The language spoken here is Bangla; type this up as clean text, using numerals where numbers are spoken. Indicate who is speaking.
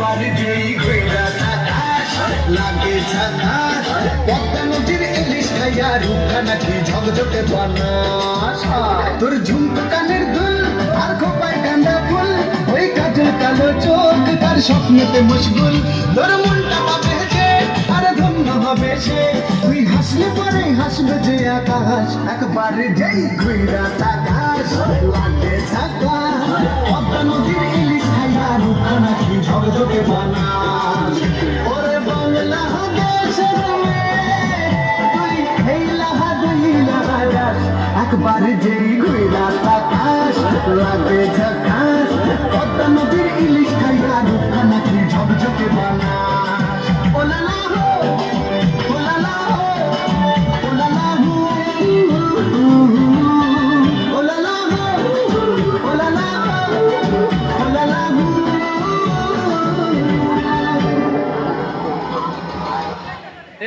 Speaker 1: একবার যেই ঘুরা তাকাস লাগে ঝাকাস পদ্মা নদীর ইলিশ খাইয়া রূপটা নাকি ঝকঝকে বানাস তোর ঝুমকো কানের দুল আর খোপায় গাঁদা ফুল ওই কাজল কালো চোখ তার স্বপ্নেতে মশগুল তোর মনটা পাবে যে আর ধন্য হবে সে তুই হাসলে পরে হাসবে যে আকাশ একবার যেই ঘুরা তাকাস লাগে ঝাকাস পদ্মা নদীর ইলিশ খাইয়া রূপটা নাকি ঝকঝকে বানাস ওরে বাংলা দেশের মেয়ে তুই হেইলা হাদিলা একবার যেই